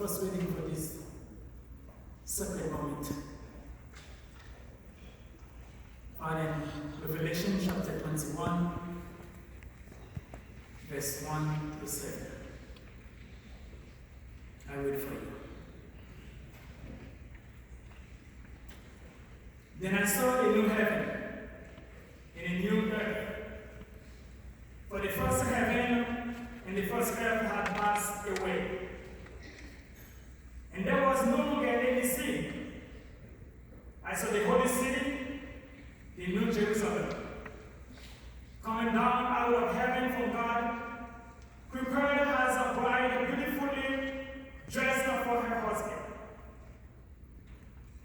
first reading for this sacred moment. Found in Revelation chapter 21, verse 1 to 7. I read for you. Then I saw a new heaven and a new earth. For the first heaven and the first earth had passed away, and there was no longer any sea. I saw the holy city, the new Jerusalem, coming down out of heaven from God, prepared as a bride beautifully dressed for her husband.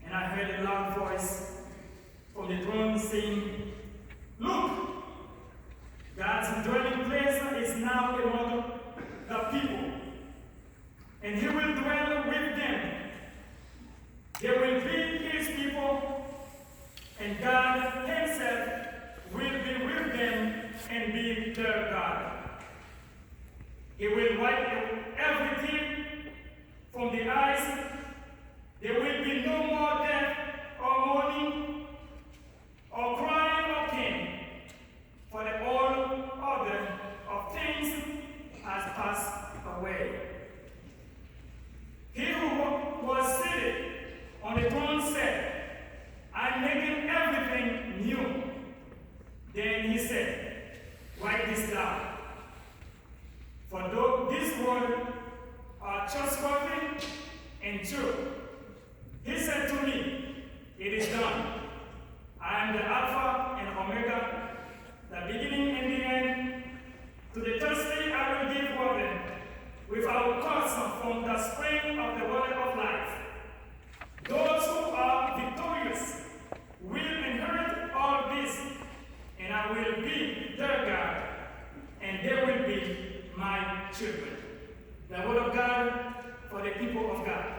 And I heard a loud voice from the throne saying, "Look, God's dwelling place is now among the people, and he will dwell with them. They will be his people, and God himself will be with them and be their God. He will wipe everything from the eyes. There will be no more death or mourning or crying or pain, for the all order of things has passed away." He who was seated on the throne said, "I'm making everything new." Then he said, "Write this down, for though these words are trustworthy and true." He said to me, "It is done. I am the Alpha and Omega, the beginning and the end. To the thirsty I will give water without cost from the spring of the water of life. Those who are victorious will inherit all this, and I will be their God, and they will be my children." The word of God for the people of God.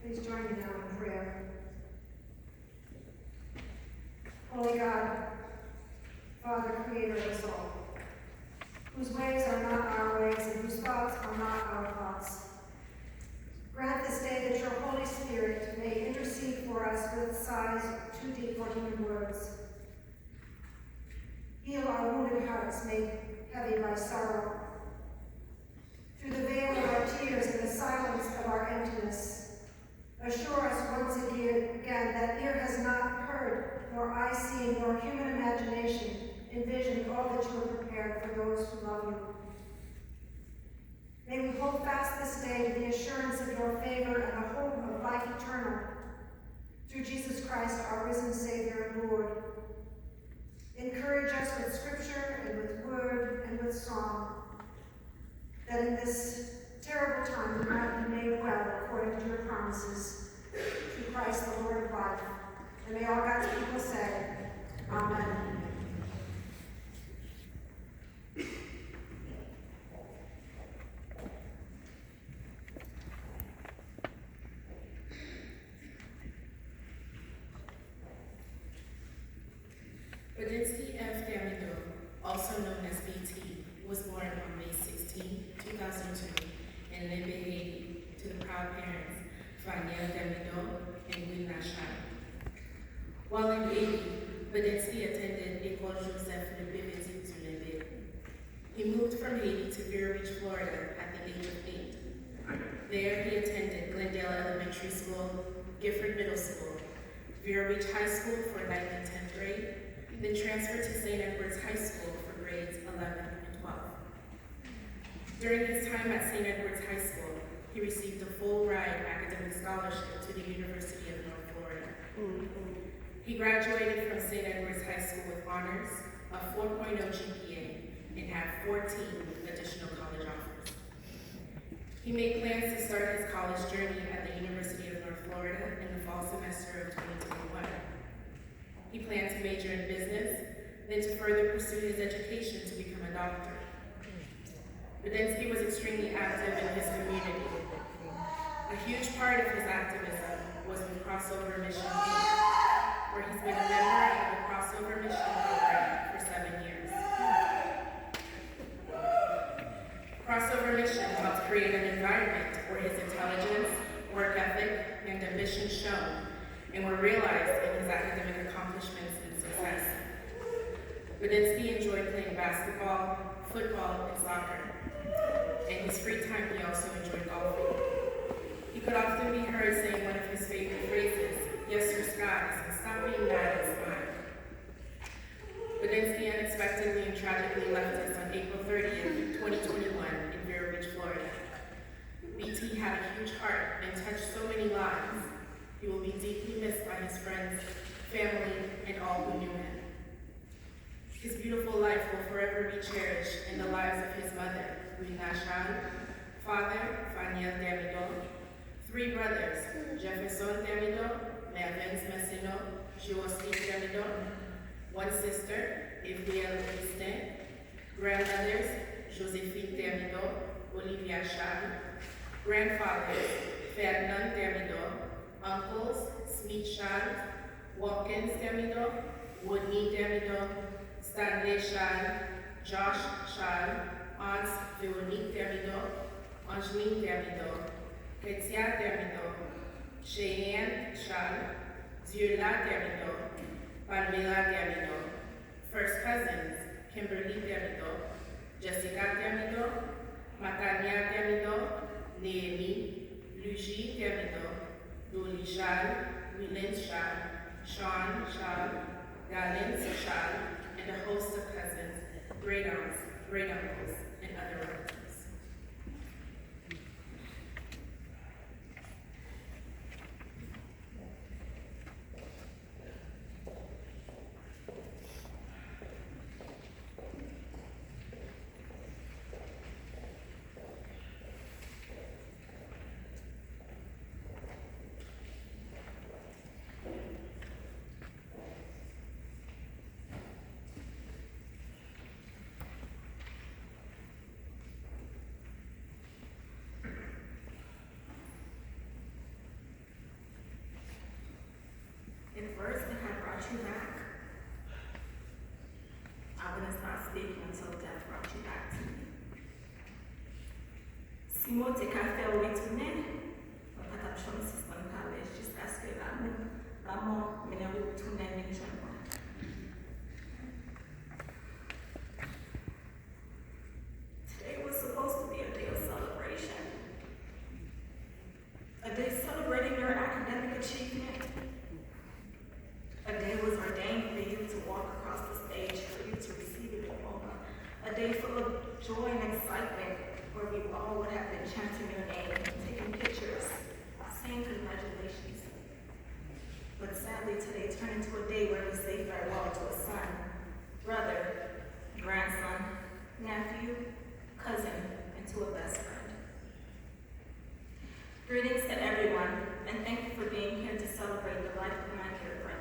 Please join me now in prayer. Holy God, Father, creator of us all, whose ways are not our ways and whose thoughts are not our thoughts, grant this day that your Holy Spirit may intercede for us with sighs too deep for human words. Heal our wounded hearts made heavy by sorrow. Through the veil of our tears and the silence of our emptiness, assure us once again that ear has not heard, nor eye seen, nor human imagination envisioned all that you have prepared for those who love you. May we hold fast this day to the assurance of your favor and the hope of life eternal, through Jesus Christ, our risen Savior and Lord. Encourage us with scripture and with word and with song, that in this terrible time we might be made well according to your promises. Through Christ, the Lord of life. And may all God's people say, Amen. Badinski F. Gamido, also known as BT, was born on May 16, 2002, in Limbe, Haiti, to the proud parents, Faniel Gamido and Will Nashai. While in Haiti, Badinski attended École Joseph Le Bénédicte du Limbe. He moved from Haiti to Vero Beach, Florida at the age of 8. There he attended Glendale Elementary School, Gifford Middle School, Vero Beach High School for 9th and 10th grade, then transferred to St. Edward's High School for grades 11 and 12. During his time at St. Edward's High School, he received a full-ride academic scholarship to the University of North Florida. He graduated from St. Edward's High School with honors, a 4.0 GPA, and had 14 additional college offers. He made plans to start his college journey at the University of North Florida in the fall semester of 2021. He planned to major in business, then to further pursue his education to become a doctor. Budinsky was extremely active in his community. A huge part of his activism was with Crossover Mission Inc., where he's been a member of the Crossover Mission program for 7 years. Crossover Mission helped create an environment where his intelligence, work ethic, and ambition shone and were realized in his academic accomplishments and success. Budinsky enjoyed playing basketball, football, and soccer. In his free time, he also enjoyed golfing. He could often be heard saying one of his favorite phrases, "Yes, sir, skies, and stop being mad and smile." Budinsky unexpectedly and tragically left us on April 30th, 2021 in Vero Beach, Florida. BT had a huge heart and touched so many lives. He will be deeply missed by his friends, family, and all who knew him. His beautiful life will forever be cherished in the lives of his mother, Rina Shan, father, Faniel Damido, 3 brothers, Jefferson Damido, Mervens Messino, Joaquin Damido, 1 sister, Evriel Christin, grandmothers, Josephine Damido, Olivia Shan, grandfathers, Ferdinand Damido, uncles, Smith Shan, Watkins Damido, Woodney Damido, Stanley Shan, Josh Shan, aunts Veronique Damido, Angeline Damido, Ketia Damido, Cheyenne Shan, Ziola Damido, Palmira Damido, first cousins, Kimberly Damido, Jessica Damido, Matania Damido, Naomi, Luigi Damido, Dolly Shan, Willens Shan, Sean Shan, Galens Shan, and a host of cousins, great aunts, great uncles, and other relatives. If words that had brought you back, I wouldn't start speaking until death brought you back to me. Si mot te ka fè ou etounen, mwen pat ap chom si spon kalej jiska skè la mort mene ou etounen men jwen mwen. Today was supposed to be a day of celebration. A day celebrating your academic achievement. A day was ordained for you to walk across the stage, for you to receive a diploma. A day full of joy and excitement, where we all would have been chanting your name, taking pictures, saying congratulations. But sadly, today turned into a day where we say farewell to a son, brother, grandson, nephew, cousin, and to a best friend. Greetings to everyone, and thank you for being here to celebrate the life of my dear friend.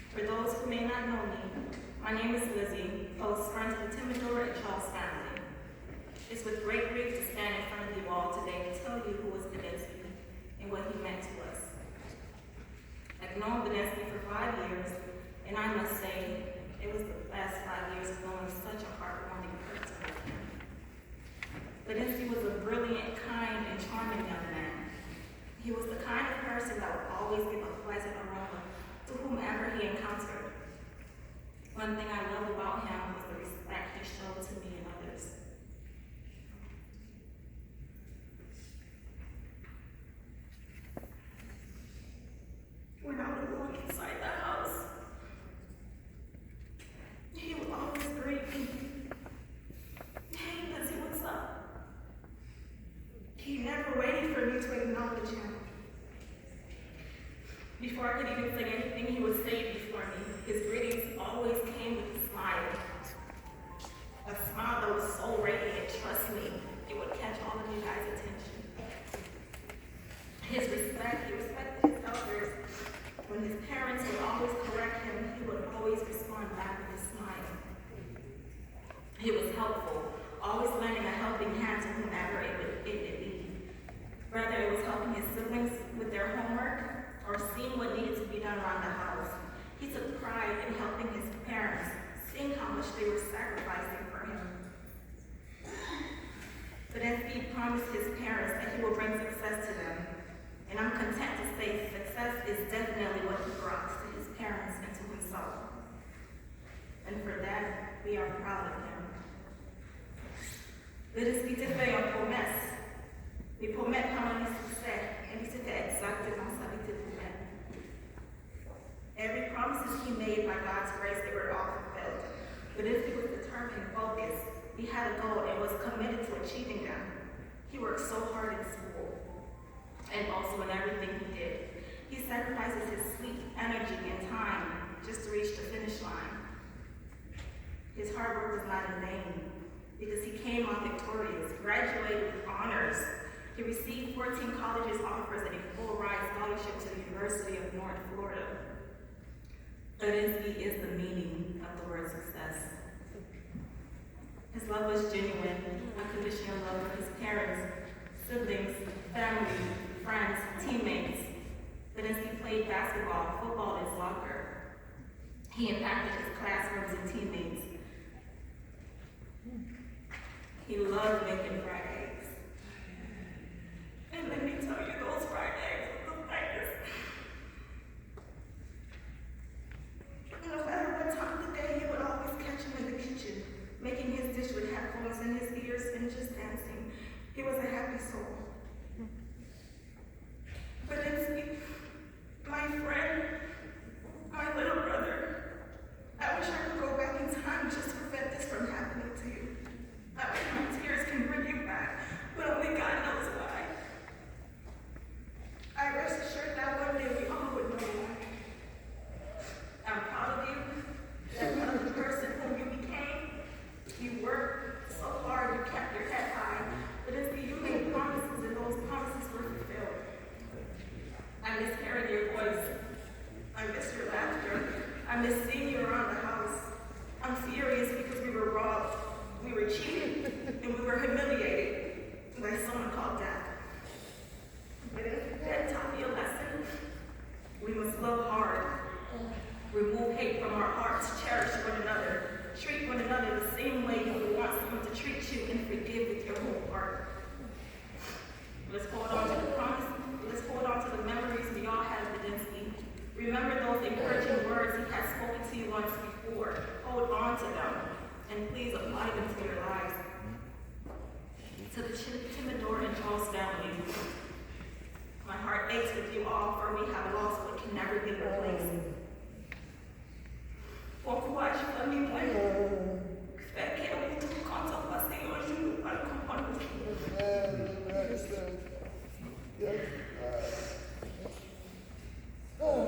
For those who may not know me, my name is Lizzie, close friend of the Timidor and Charles family. It's with great grief to stand in front of you all today to tell you who was Budinsky and what he meant to us. I've known Budinsky for 5 years, and I must say, it was the last 5 years of knowing such a heartwarming person like him. Budinsky was a brilliant, kind, and charming young man. He was the kind of person that would always give a pleasant aroma to whomever he encountered. One thing I love about him was the respect he showed to me and others. When I would walk inside the house, he would always greet me. "Hey, Lizzie, what's up?" He never waited for me to acknowledge him. Before I could even say anything, he would say it before me. His greetings always came with a smile. A smile that was so radiant, trust me, it would catch all the bring success to them. And I'm content to say success is definitely what he brought to his parents and to himself. And for that, we are proud of him. Le discuter fait en promesse. Les promesses pendant le succès, et c'était exactement ça qu'il promet. Every promises he made by God's grace, they were all fulfilled. But if he was determined and focused, he had a goal and was committed to achieving them. He worked so hard in school and also in everything he did. He sacrifices his sleep, energy, and time just to reach the finish line. His hard work was not in vain because he came out victorious, graduated with honors. He received 14 colleges offers and a full ride scholarship to the University of North Florida. Udinski is the meaning of the word success. His love was genuine, unconditional love for his parents, siblings, family, friends, teammates. Udinski played basketball, football, and soccer. He impacted his classrooms and teammates. He loved making fried eggs. And let me tell you, those fried eggs look like this. No matter what time of the day, you would always catch him in the kitchen, making his dish with headphones in his ears and just dancing. He was a happy soul. But it's my friend, my little brother. I wish I could go back in time just to prevent this from happening to you. I wish my tears can bring you back, but only God knows why. I rest assured that one day we all would know why. I'm proud of you, that one of the person whom you became. You worked so hard, you kept your head high, but it's the you made promises and those promises were fulfilled. I miss hearing your voice. I miss your laughter. I miss seeing you around the house. I'm furious because we were robbed, we were cheated, and we were humiliated by someone called death. But if that taught me a lesson, we must love hard, remove hate from our hearts, cherish one another, treat one another the same way you would want someone to treat you, and forgive with your whole heart. Let's hold on to the promise. Let's hold on to the memories we all had of Udinski. Remember those encouraging words he had spoken to you once before. Hold on to them, and please apply them to your lives. To the Timidor and Charles family, my heart aches with you all, for we have lost what can never be replaced. Pourquoi je veux m'y voir? Fait que on tout content passer un jour à comprendre.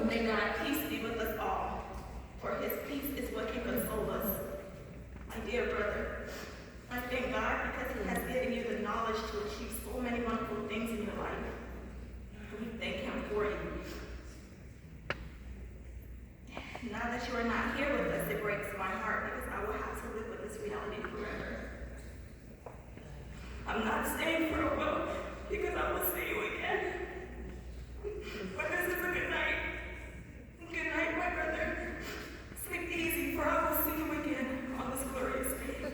May God peace be with us all, for his peace is what can console us. My dear brother, I thank God because he has given you the knowledge to achieve so many wonderful things in your life. We thank him for you. Now that you are not here with us, it breaks my heart because I will have to live with this reality forever. I'm not staying for a while because I will see you again. But this is a good night. Good night, my brother. Sleep easy, for I will see you again on this glorious day.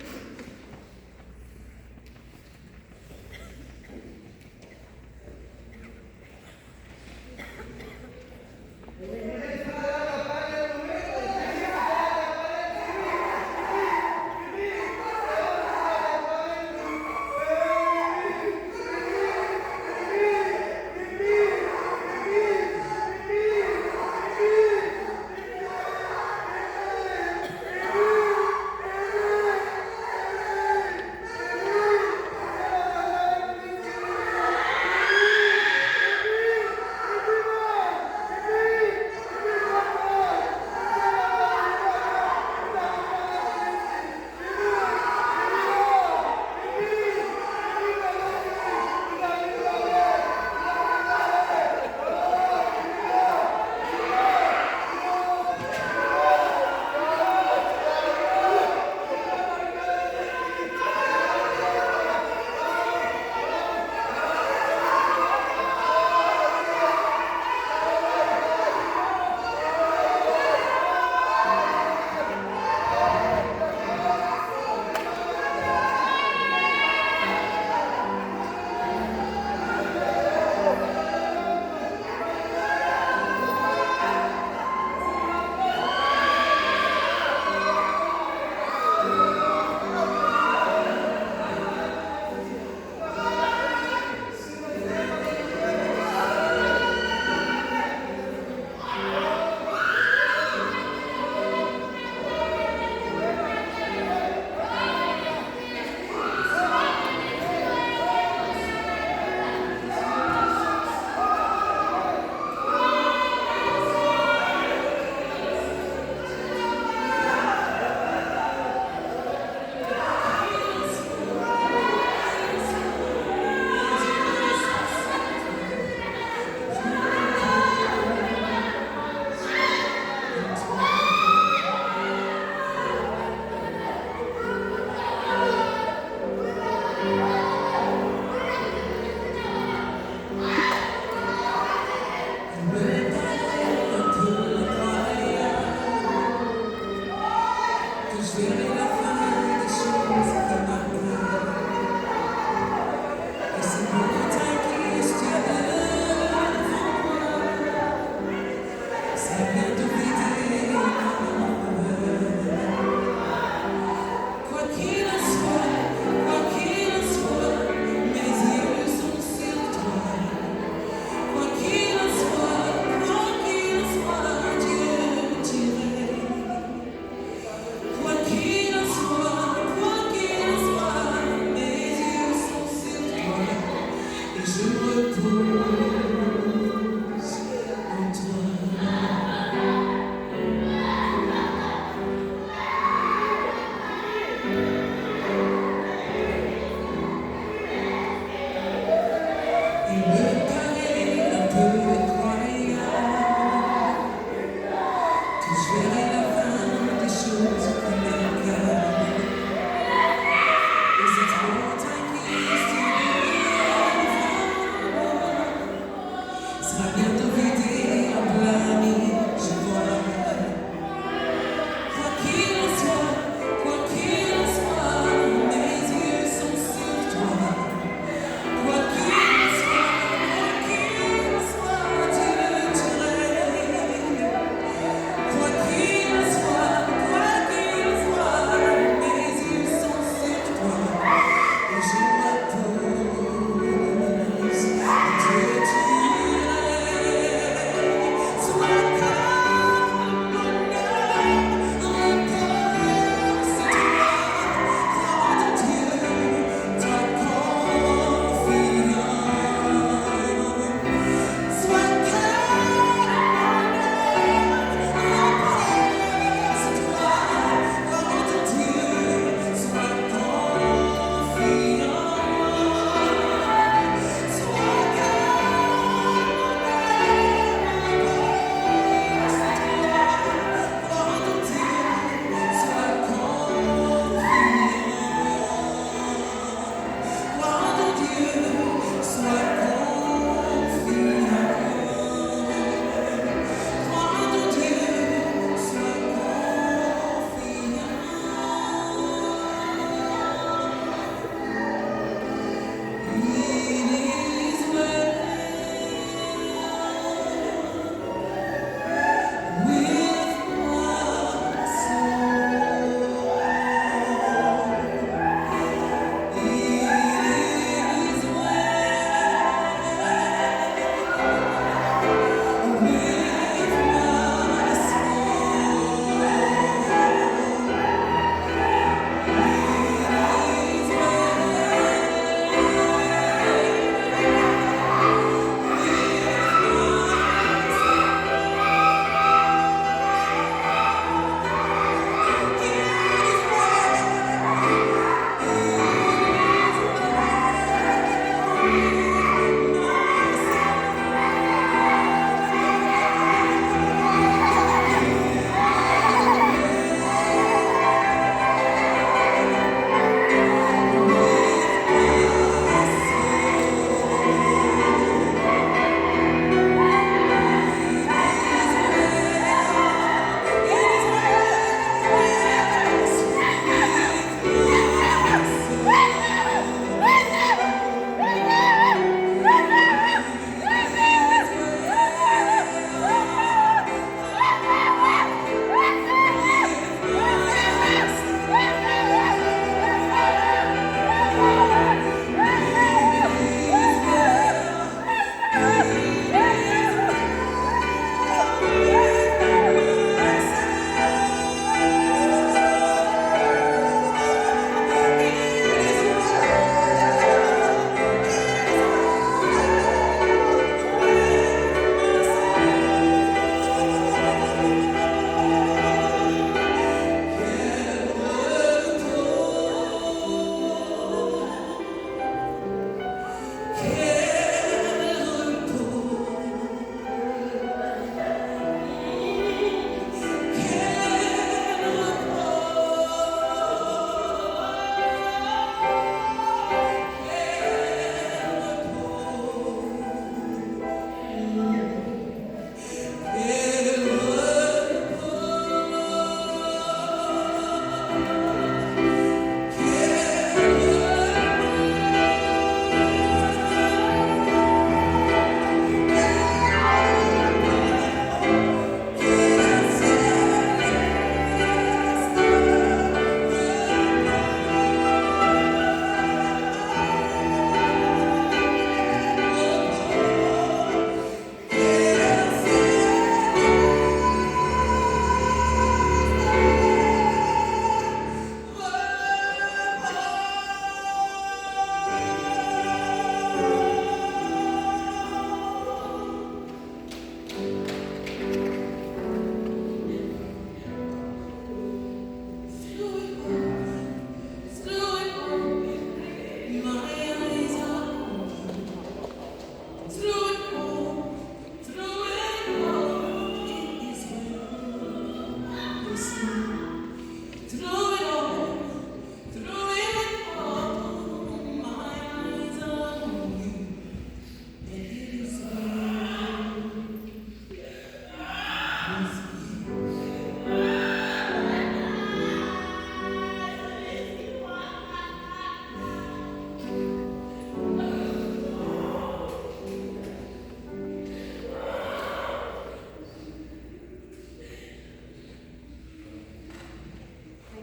Thank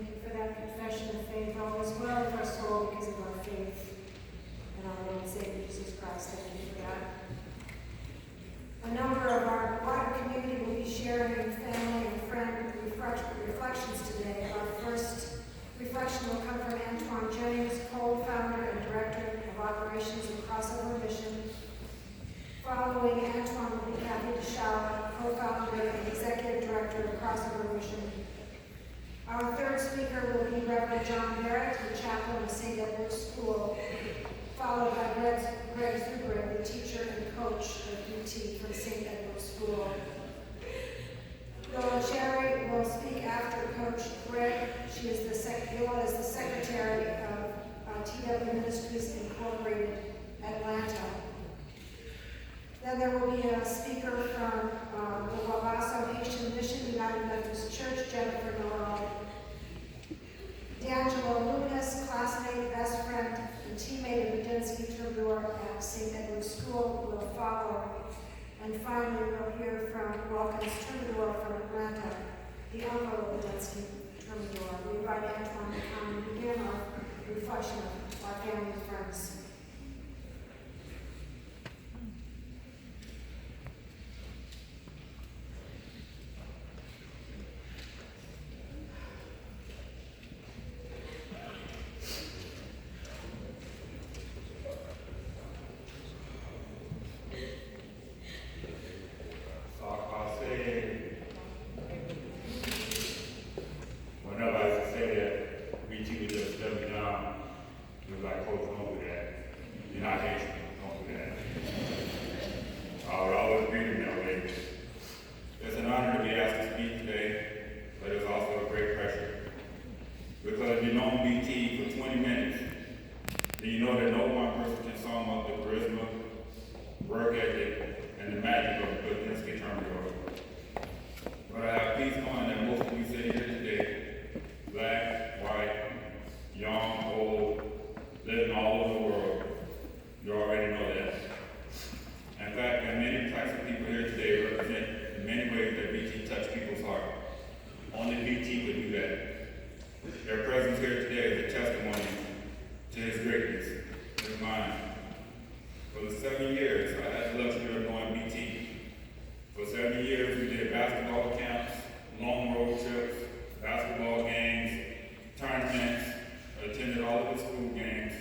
you for that confession of faith. All is well with our soul because of our faith in our Lord and Savior Jesus Christ. Thank you for that. A number of our wider community will be sharing family and friend reflections today. Our first reflection will come from Antoine Jennings, co-founder and director of operations of Crossover Mission. Following Antoine will be Kathy DeShaw, co-founder and executive director of Crossover Mission. Our third speaker will be Reverend John Barrett, the chaplain of St. Edward's School, followed by Greg Zuber, the teacher and coach of UT from St. Edward's School. Noah Cherry will speak after Coach Greg. She is Noah is the secretary of TW Ministries Incorporated, Atlanta. Then there will be a speaker from the Wabasso Haitian Mission United Methodist Church, Jennifer Noel. D'Angelo Lunas, classmate, best friend, and teammate of Budinsky Troubadour at St. Edward's School, will follow. And finally, we'll hear from Wilkins Troubadour from Atlanta, the uncle of Budinsky Troubadour. We invite Antoine to come and begin our reflection of our family and friends. Whenever I used to say that, BT would just shut me down. He was like, Coach, don't do that. You're not Haitian, don't do that. I would always greet him that way. It's an honor to be asked to speak today, but it's also a great pressure. Because you've known BT for 20 minutes, then you know that no one person can sum up the charisma, work ethic, and the magic of Budinsky Troubadour. But I have peace knowing that most of you sitting here today, black, white, young, old, living all over the world, you already know that. In fact, there are many types of people here today represent in many ways that BT touched people's heart. Only BT could do that. Their presence here today is a testimony to his greatness, his mind. For the 7 years, I had the luxury of knowing BT. For 7 years, we did basketball camps, long road trips, basketball games, tournaments, attended all of the school games,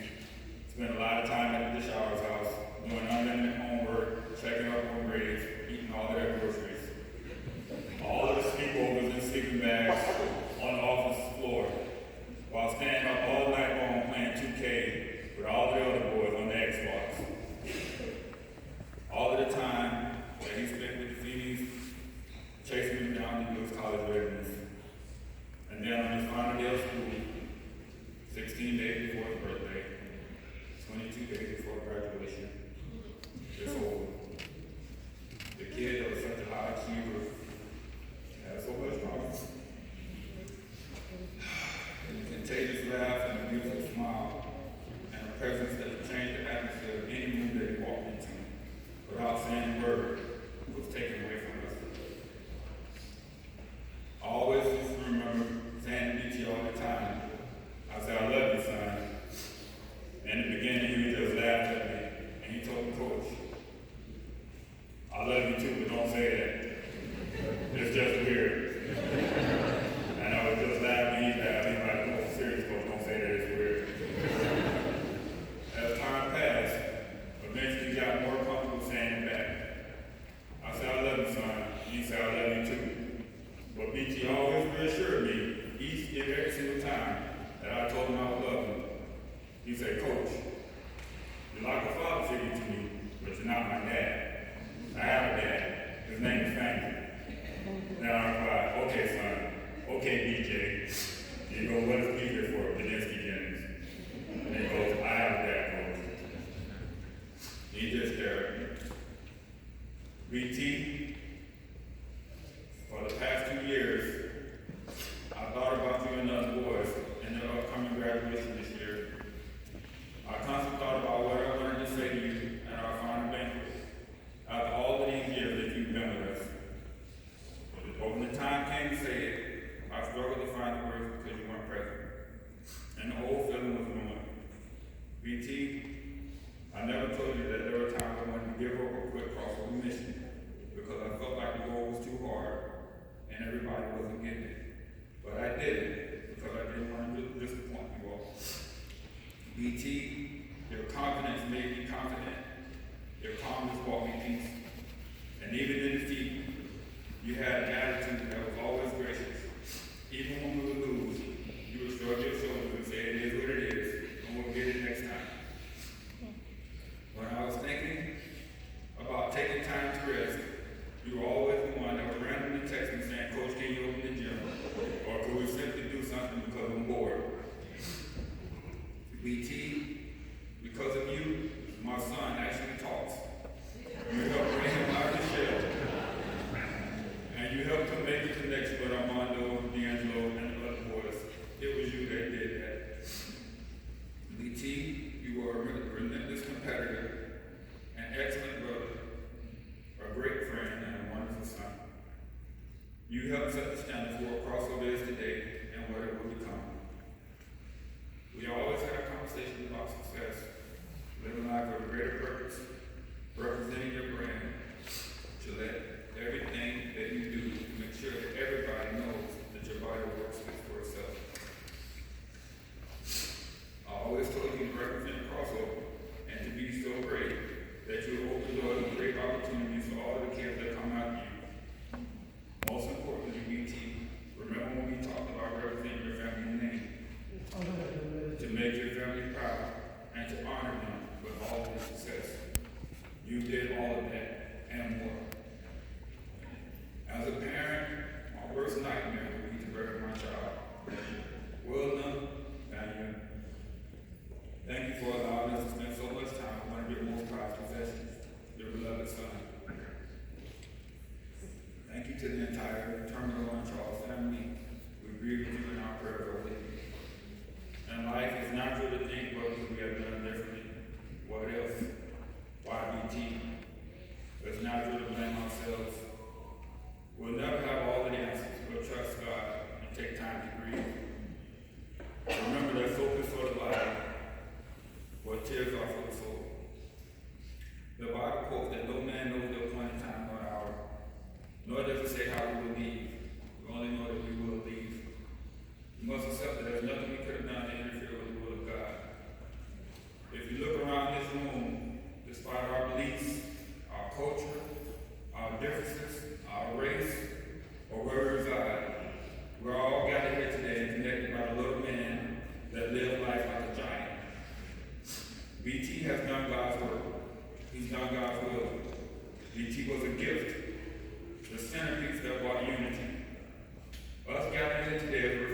spent a lot of time at the Shower's house, doing unlimited homework, checking up on grades, eating all of their groceries. All of the sleepovers and sleeping bags on the office floor, while staying up all night long playing 2K with all the other boys on the Xbox. All of the time that he spent with the Phoenix, chasing me down to Lewis College readiness. And then on his final day of school, 16 days before his birthday, 22 days before graduation, it's over. The kid that was such a high achiever had so much promise. A contagious laugh and a beautiful smile, and a presence that would change the atmosphere of any room that he walked into, without saying a word, was taken away from us. I always used to remember saying to BT all the time, I said, I love you, son. In the beginning, he just laughed at me, and he told me, Coach, I love you too, but don't say that. It's just weird. And I was just laughing, he's laughing, like, no, serious, Coach, don't say that, it's weird. As time passed, eventually he got more comfortable saying it back. I said, I love you, son. He said, I love you too. But BT always reassured me, each and every single time, that I told him I would love him. He said, Coach, you're like a father figure to me, but you're not my dad. charity. BT, for the past 2 years, I thought about you and the other boys in the upcoming graduation this year. I constantly thought about what I wanted to say to you at our final banquet. After all of these years that you've been with us, but when the time came to say it, I struggled to find the words because you weren't present. And the whole feeling was ruined. BT, I never told you that there were times I wanted to give up or quit crossover mission because I felt like the goal was too hard and everybody wasn't getting it. But I did it because I didn't want to disappoint you all. BT, your confidence made me confident. Your calmness brought me peace. And even in defeat, you had an attitude that was always gracious. Even when we would lose, you would shrug your shoulders and say, it is what it is, and we'll get it next time. When I was thinking about taking time to rest, you were always the one that would randomly text me saying, Coach, can you open the gym? Or could we simply do something because I'm bored? BT, because of you, my son actually talks. You helped bring him out of the shell. And you helped him make the connection with Armando, D'Angelo, and the other boys. It was you that did that. BT, you were a relentless competitor, an excellent brother, a great friend, and a wonderful son. You helped set the standard for what crossover is today and what it will become. We always have conversations about success, living life with a greater purpose, representing your brand, to let everything that you do to make sure that everybody knows that your body works for itself. I always told you to represent crossover and to be so great that you open doors and create opportunities for all the kids that come out of you. Most importantly, BT, remember when we talked about representing your family name, to make your family proud and to honor them with all of their success. You did all of that and more. As a parent, my worst nightmare would be to bury my child. Well done, Daniel. Thank you for allowing us to spend so much time with one of your most prized possessions, your beloved son. Thank you to the entire Terminal and Charles family. We grieve with you in our prayers over you. And life is natural to think what could we have done differently? What else? Why BT? It's natural to blame ourselves. We'll never have all the answers, but trust God and take time to breathe. Remember that focus for the body, what tears are for the soul. The Bible quotes that no man knows the appointed time nor hour, nor does it say how we will leave. We only know that we will leave. We must accept that there's nothing we could have done to interfere with the will of God. If you look around this room, despite our beliefs, our culture, our differences, our race, or where we reside, we're all gathered here today and connected by the little man that lived life like a giant. BT has done God's work. He's done God's will. BT was a gift, the centerpiece that brought unity. Us gathering here today is a